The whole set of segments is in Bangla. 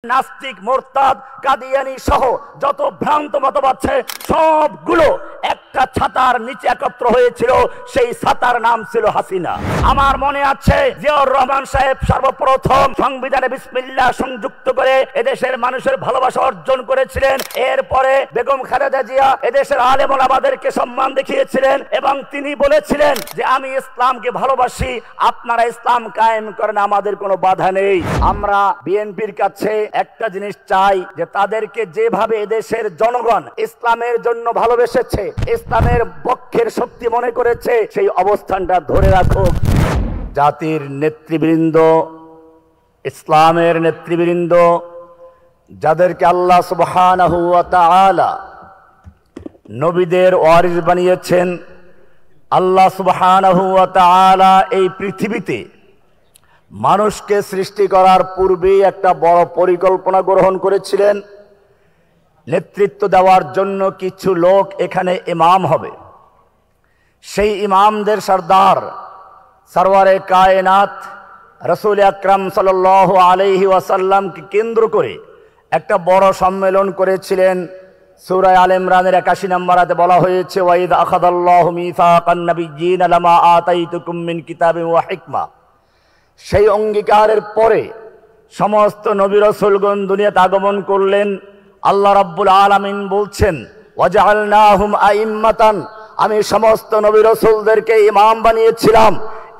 নাস্তিক, মোরতাদ, কাদিয়ানি সহ যত ভ্রান্ত মতবাদ আছে সবগুলো একটা ছাতার নিচে একত্র হয়েছিল। সেই ছাতার নাম ছিল হাসিনা। আমার মনে আছে জিয়াউর রহমান সাহেব সর্বপ্রথম সংবিধানে বিসমিল্লাহ সংযুক্ত করে এদেশের মানুষের ভালোবাসা অর্জন করেছিলেন। এরপরে বেগম খালেদা জিয়া এদেশের আলেম ওলামাদেরকে সম্মান দেখিয়েছিলেন এবং তিনি বলেছিলেন যে আমি ইসলামকে ভালোবাসি, আপনারা ইসলাম কায়েম করেন, আমাদের কোনো বাধা নেই। আমরা বিএনপির কাছে একটা জিনিস চাই যে তাদেরকে যেভাবে এদেশের জনগণ ইসলামের জন্য ভালোবেসেছে, ইসলামের পক্ষের শক্তি মনে করেছে, সেই অবস্থানটা ধরে রাখুক। জাতির নেতৃবৃন্দ, ইসলামের নেতৃবৃন্দ, যাদেরকে আল্লাহ সুবহানাহু ওয়া তাআলা নবীদের ওয়ারিস বানিয়েছেন, আল্লাহ সুবহানাহু ওয়া তাআলা এই পৃথিবীতে মানুষকে সৃষ্টি করার পূর্বেই একটা বড় পরিকল্পনা গ্রহণ করেছিলেন। নেতৃত্ব দেওয়ার জন্য কিছু লোক এখানে ইমাম হবে। সেই ইমামদের সরদার সরওয়ারে কায়নাত রাসূল আকরাম সাল্লাল্লাহু আলাইহি ওয়াসাল্লামকে কেন্দ্র করে একটা বড় সম্মেলন করেছিলেন। সূরা আলে ইমরানের 81 নম্বর আয়াতে বলা হয়েছে, ওয়াইদ আখাযাল্লাহু মিসাকান নাবিয়্যিনা লামা আতাইতুকুম মিন কিতাবিন ওয়া হিকমা। সেই অঙ্গীকারের পরে সমস্ত নবী রাসূলগণ দুনিয়াতে আগমন করলেন। আল্লাহ রাব্বুল আলামিন বলছেন, ওয়াজআলনাহুম আইম্মাতান, আমি সমস্ত নবী রাসূলদেরকে ইমাম বানিয়েছিলাম।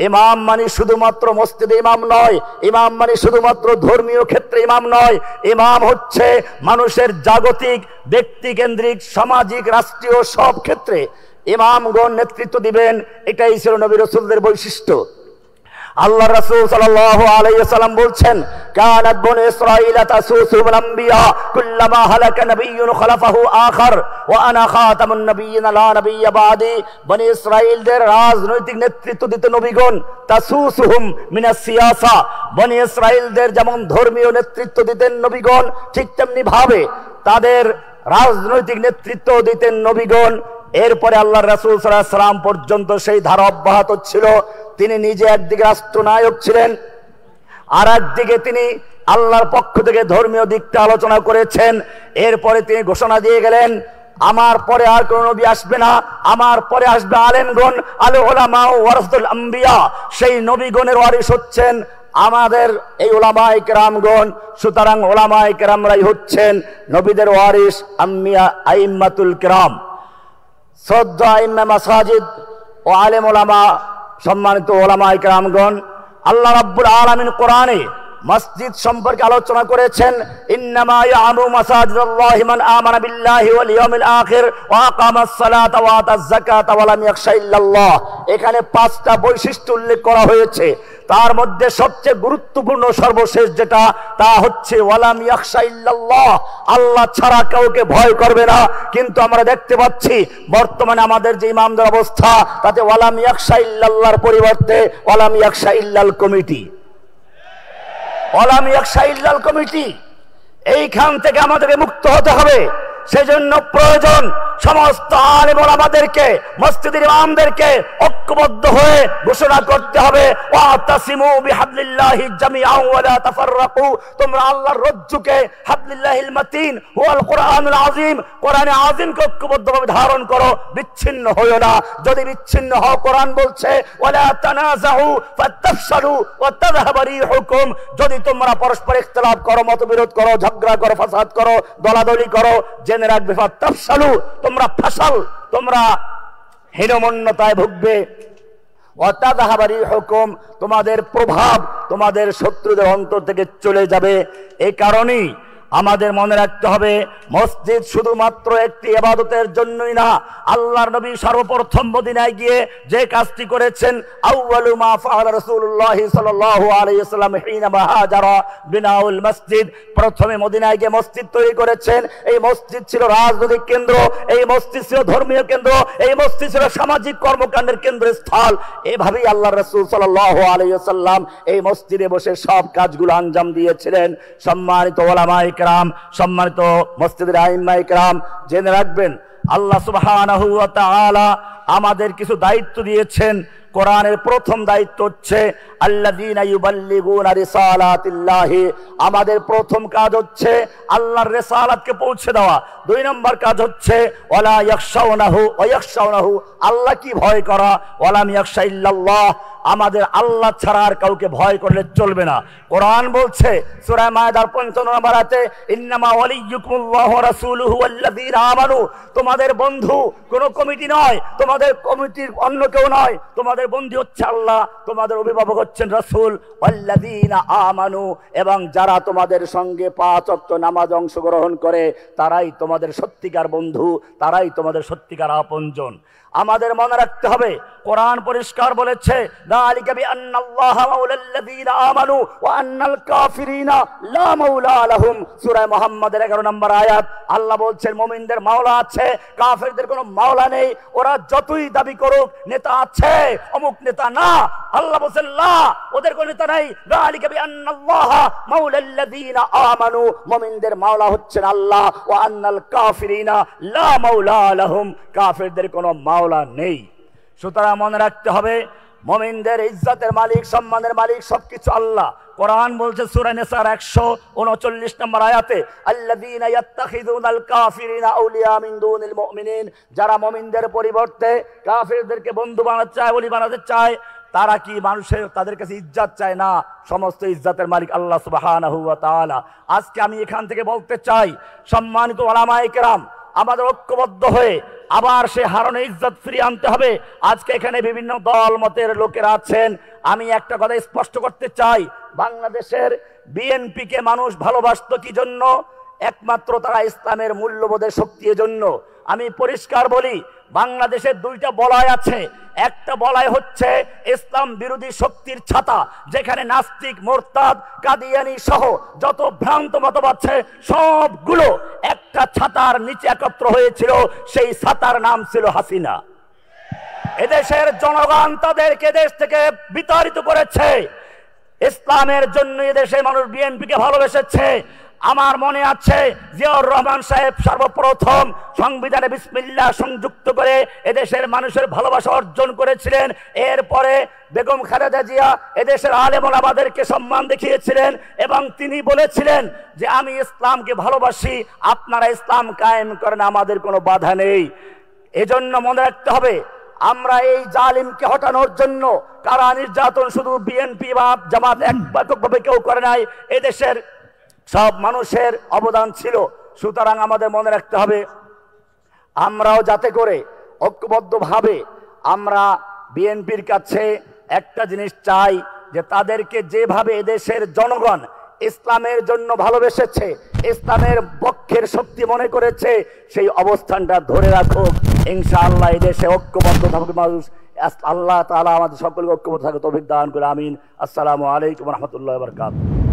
ইমাম মানে শুধুমাত্র মসজিদে ইমাম নয়, ইমাম মানে শুধুমাত্র ধর্মীয় ক্ষেত্রে ইমাম নয়, ইমাম হচ্ছে মানুষের জাগতিক, ব্যক্তিকেন্দ্রিক, সামাজিক, রাষ্ট্রীয় সব ক্ষেত্রে ইমামগণ নেতৃত্ব দিবেন। এটাই ছিল নবী রাসূলদের বৈশিষ্ট্য। আল্লাহ রাসূল সাল্লাল্লাহু আলাইহি ওয়াসাল্লাম বলছেন, কানাত বনু ইসরাঈলা তাসুসুল আম্বিয়া কুল্লামা হালাকা নাবিয়্যুন খালাফাহু আখার ওয়া আনা খাতামুন নাবিয়্যিন লা নাবিয়্যা বাদি। বনি ইসরাঈলদের রাজনৈতিক নেতৃত্ব দিতে নবীগণ, তাসুসুহুম মিনাস সিয়াসা, বনি ইসরাঈলদের যেমন ধর্মীয় নেতৃত্ব দিতেন নবীগণ, ঠিক তেমনি ভাবে তাদের রাজনৈতিক নেতৃত্ব দিতেন নবীগণ। এরপরে আল্লাহ রাসূল সাল্লাল্লাহু আলাইহি ওয়াসাল্লাম পর্যন্ত সেই ধারা অব্যাহত ছিল। তিনি নিজে একদিকে রাষ্ট্রনায়ক ছিলেন, আর একদিকে তিনি আল্লাহর পক্ষ থেকে ধর্মীয় দিকটা আলোচনা করেছেন। এরপরে তিনি ঘোষণা দিয়ে গেলেন, আমার পরে আর কোন নবী আসবে না, আমার পরে আসবে আলেমগণ, আল উলামা ওয়ারাসাতুল আম্বিয়া। সেই নবীগণের ওয়ারিস হচ্ছেন আমাদের এই উলামায়ে কেরামগণ। সুতরাং উলামায়ে কেরামরাই হচ্ছেন নবীদের ওয়ারিস, আম্বিয়া আইম্মাতুল কেরাম। শ্রদ্ধা আইম্মা মাসাজিদ ও আলেম উলামা, সম্মানিত উলামায়ে কেরামগণ, আল্লাহ রাব্বুল আলামিন কোরআনে মসজিদ সম্পর্কে আলোচনা করেছেন, ইন্নামা ইয়ামুরু মাসাজিদাল্লাহি মান আমানা বিল্লাহি ওয়াল ইয়াউমিল আখির ওয়া আকামাস সালাতা ওয়া আতাজ যাকাতা ওয়া লাম ইয়াখশা ইল্লাল্লাহ। এখানে 5টা বৈশিষ্ট্য উল্লেখ করা হয়েছে। তার মধ্যে সবচেয়ে গুরুত্বপূর্ণ সর্বশেষ যেটা, তা হচ্ছে ওয়ালাম ইয়াখশা ইল্লাল্লাহ, আল্লাহ ছাড়া কাউকে ভয় করবে না। কিন্তু আমরা দেখতে পাচ্ছি বর্তমানে আমাদের যে ইমামদের অবস্থা, তাতে ওয়ালাম ইয়াখশা ইল্লাল্লাহর পরিবর্তে ওয়ালাম ইয়াখশা ইল্লাল কমিটি, ওয়ালাম ইয়াখশা ইল্লাল কমিটি। এইখান থেকে আমাদেরকে মুক্ত হতে হবে। সেজন্য প্রয়োজন সমস্ত আলেম ওলামাদেরকে, মসজিদের ইমামদেরকে ঐক্যবদ্ধ হয়ে ঘোষণা করতে হবে, ওয়াতাসিমু বিহাবলিল্লাহি জামিআন ওয়া লা তাফাররাকু, তোমরা আল্লাহর রজ্জুকে, হাবলিল্লাহিল মাতিন ওয়াল কোরআনুল আযীম, কোরআনে আযীমকে ঐক্যবদ্ধভাবে ধারণ করো, বিচ্ছিন্ন হয়ো না। যদি বিচ্ছিন্ন হও, কোরআন বলছে ওয়ালা তানাযাউ ফাতাফশালু ওয়া তাযহাবা রিহুকুম, যদি তোমরা পরস্পর ইখতিলাফ করো, মতবিরোধ করো, ঝগড়া করো, ফাসাদ করো, দলাদলি করো, জেনে রাখবে ফাতাফশালু, তোমরা ফাসাল, তোমরা হীনমন্যতায় ভুগবে, ওয়া তাযহাবা রিহুকুম, তোমাদের প্রভাব তোমাদের শত্রুদের অন্তর থেকে চলে যাবে। এই কারণেই আমাদের মনে রাখতে হবে, মসজিদ শুধুমাত্র একটি ইবাদতের জন্যই না। আল্লাহর নবী সর্বপ্রথম মদিনায় গিয়ে যে কাজটি করেছেন, আউয়ালু মা ফাআলা রাসূলুল্লাহ সাল্লাল্লাহু আলাইহি ওয়াসাল্লাম হিনা হাজারা বিনাউল মসজিদ, প্রথমে মদিনায় গিয়ে মসজিদ তৈরি করেছেন। এই মসজিদ ছিল রাজনৈতিক কেন্দ্র, এই মসজিদ ছিল ধর্মীয় কেন্দ্র, এই মসজিদ ছিল সামাজিক কর্মকাণ্ডের কেন্দ্রস্থল। এভাবেই আল্লাহর রাসূল সাল্লাল্লাহু আলাইহি ওয়াসাল্লাম এই মসজিদে বসে সব কাজগুলো আঞ্জাম দিয়েছিলেন। সম্মানিত উলামায়ে কেরাম, সম্মানিত মসজিদের আইম্মায়ে কেরাম, জেনে রাখবেন আল্লাহ সুবহানাহু ওয়া তাআলা আমাদের কিছু দায়িত্ব দিয়েছেন। কোরআনের প্রথম দায়িত্ব হচ্ছে আল্লাযীনা ইউবাল্লিগুনা রিসালাতিল্লাহি, আমাদের প্রথম কাজ হচ্ছে আল্লাহর রিসালাতকে পৌঁছে দেওয়া। 2 নম্বর কাজ হচ্ছে ওয়ালা ইয়াখশাউনাহু ওয়া ইয়াখশাউনাহু, আল্লাহকে ভয় করা। ওয়ালাম ইয়াখশা ইল্লাল্লাহ, আমাদের আল্লাহ ছাড়া আর কাউকে ভয় করলে চলবে না। কোরআন বলছে সূরা মায়েদার 55 নম্বর আয়াতে, ইন্নামা ওয়ালিয়্যুকুমুল্লাহু ওয়া রাসূলুহু ওয়াল্লাযীনা আমানু, তোমাদের বন্ধু কোনো কমিটি নয়, তোমাদের কমিটির অন্য কেউ নয়, তোমাদের বন্ধু হচ্ছে আল্লাহ, তোমাদের অভিভাবক হচ্ছেন রাসূল। ওয়াল্লাযীনা আমানু, এবং যারা তোমাদের সঙ্গে 5 ওয়াক্ত নামাজ অংশগ্রহণ করে তারাই তোমাদের সত্যিকার বন্ধু, তারাই তোমাদের সত্যিকার আপনজন। আমাদের মনে রাখতে হবে কোরআন পরিষ্কার বলেছে যালিকা বিআন্নাল্লাহা মাওলাল্লাযীনা আমানু ওয়া আন্নাল কাফিরিনা লা মাওলা লাহুম। সূরা মুহাম্মাদের 11 নম্বর আয়াত, আল্লাহ বলছেন মুমিনদের মাওলা আছে, কাফেরদের কোনো মাওলা নেই। ওরা যতই দাবি করুক নেতা আছে, অমুক নেতা না, আল্লাহ বলছেন লা, ওদের কোনো নেতা নাই। যালিকা বিআন্নাল্লাহা মাওলাল্লাযীনা আমানু, মুমিনদের মাওলা হচ্ছেন আল্লাহ, ওয়া আন্নাল কাফিরিনা লা মাওলা লাহুম, কাফেরদের কোনো মাওলা নেই। সুতরাং মনে রাখতে হবে মুমিনদের ইজ্জতের মালিক, সম্মানের মালিক সবকিছু আল্লাহ। কোরআন বলছে সূরা নিসার 139 নম্বর আয়াতে, আল্লাযীনা ইয়াত্তাখিযুনাল কাফিরিনা আউলিয়া মিন দুনিল মুমিনিন, যারা মুমিনদের পরিবর্তে কাফেরদেরকে বন্ধু বানাতে চায়, ওলি বানাতে চায়, তারা কি মানুষের তাদের কাছে ইজ্জত চায় না? সমস্ত ইজ্জতের মালিক আল্লাহ সুবহানাহু ওয়া তাআলা। আজকে আমি এখান থেকে বলতে চাই, সম্মানিত উলামায়ে কেরাম, আমাদের ঐক্যবদ্ধ হয়ে আবার সে হারানো ইজ্জত ফিরিয়ে আনতে হবে। আজকে এখানে বিভিন্ন দল মতের লোকেরা আছেন, আমি একটা কথা স্পষ্ট করতে চাই, বাংলাদেশের বিএনপিকে মানুষ ভালোবাসতো কি জন্য? একমাত্র তারা ইসলামের মূল্যবোধের শক্তির জন্য। আমি পরিষ্কার বলি, বাংলাদেশের 2টা বলয় আছে। একটা বলয় হচ্ছে ইসলাম বিরোধী শক্তির ছাতা, যেখানে নাস্তিক, মোরতাদ, কাদিয়ানি সহ যত ভ্রান্ত মতবাদ আছে সবগুলো একটা ছাতার নিচে একত্র হয়েছিল, সেই ছাতার নাম ছিল হাসিনা। এদেশের জনগণ তাদেরকে দেশ থেকে বিতাড়িত করেছে। ইসলামের জন্য এদেশের মানুষ বিএনপিকে ভালোবেসেছে। আমার মনে আছে জিয়াউর রহমান সাহেব সর্বপ্রথম সংবিধানে বিসমিল্লাহ সংযুক্ত করে এদেশের মানুষের ভালোবাসা অর্জন করেছিলেন। এরপরে বেগম খালেদা জিয়া এদেশের আলেম ওলামাদেরকে সম্মান দেখিয়েছিলেন এবং তিনি বলেছিলেন যে আমি ইসলামকে ভালোবাসি, আপনারা ইসলাম কায়েম করেন, আমাদের কোনো বাধা নেই। এজন্য মনে রাখতে হবে, আমরা এই জালিমকে হটানোর জন্য কারা নির্যাতন শুধু বিএনপি বা জামাত একভাবে কেউ করে নাই, এদেশের সব মানুষের অবদান ছিল। সুতরাং আমাদের মনে রাখতে হবে, আমরাও যাতে করে ঐক্যবদ্ধভাবে আমরা বিএনপির কাছে একটা জিনিস চাই, যে তাদেরকে যেভাবে এদেশের জনগণ ইসলামের জন্য ভালোবেসেছে, ইসলামের পক্ষের শক্তি মনে করেছে, সেই অবস্থানটা ধরে রাখুক। ইনশাআল্লাহ এদেশে ঐক্যবদ্ধ থাকবে মানুষ। আল্লাহ তাআলা আমাদের সকলকে ঐক্যবদ্ধ থাকতে তৌফিক দান করে, আমিন। আসসালামু আলাইকুম ওয়া রাহমাতুল্লাহি ওয়া বারাকাতুহু।